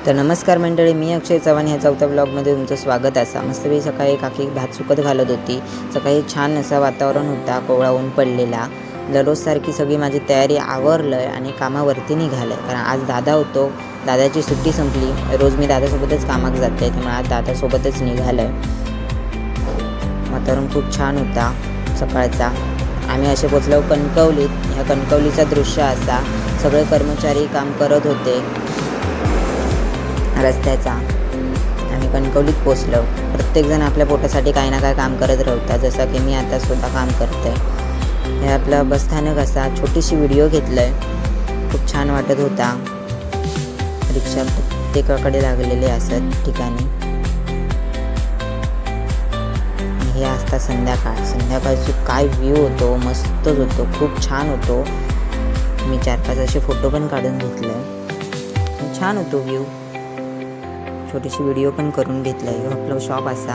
तर नमस्कार मंडळी, मी अक्षय चव्हाण ह्या चौथ्या ब्लॉगमध्ये तुमचं स्वागत असा. मस्तपैकी सकाळी काकी भात सुकत घालत होती. सकाळी छान असं वातावरण होता, कोवळा ऊन पडलेला. दररोजसारखी सगळी माझी तयारी आवरलं आहे आणि कामावरती निघालं आहे, कारण आज दादा होतो. दादाची सुट्टी संपली. रोज मी दादासोबतच कामात जाते, त्यामुळे आज दादासोबतच निघालं आहे. वातावरण खूप छान होता सकाळचा. आम्ही असे पोचलो कणकवलीत. ह्या कणकवलीचा दृश्य असा, सगळे कर्मचारी काम करत होते रस्त्याचा. आम्ही कणकवलीत पोचलो. प्रत्येकजण आपल्या पोटासाठी काही ना काही काम करत राहतात, जसं की मी आता स्वतः काम करते. हे आपलं बसस्थानक असा. छोटीशी व्हिडिओ घेतलं आहे. खूप छान वाटत होता. रिक्षा प्रत्येकाकडे लागलेले असत ठिकाणी. हे असता संध्याकाळची काय व्ह्यू होतो, मस्तच होतो, खूप छान होतो. मी 4-5 असे फोटो पण काढून घेतले. छान होतो व्ह्यू. छोटीशी व्हिडिओ पण करून घेतला आहे. आपलं शॉप असा.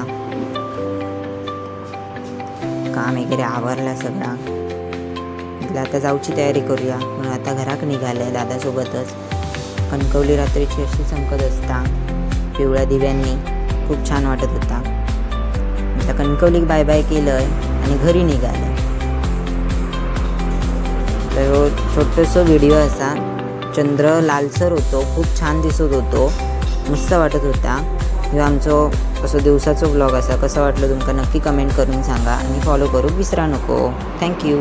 काम वगैरे आवरला सगळा. म्हटलं आता जाऊची तयारी करूया, म्हणून आता घराक निघालं आहे दादासोबतच. कणकवली रात्रीची अशी चमकत असता पिवळ्या दिव्यांनी. खूप छान वाटत होता. आता कणकवलीक बाय बाय केलं आहे आणि घरी निघालं. तर छोटंसं व्हिडिओ असा. चंद्र लालसर होतो, खूप छान दिसत होतो, मस्त वाटत होता. ह्यो आमचो असं दिवसाचो ब्लॉग असा. कसं वाटलं तुमका नक्की कमेंट करून सांगा आणि फॉलो करू विसरा नको. थँक्यू.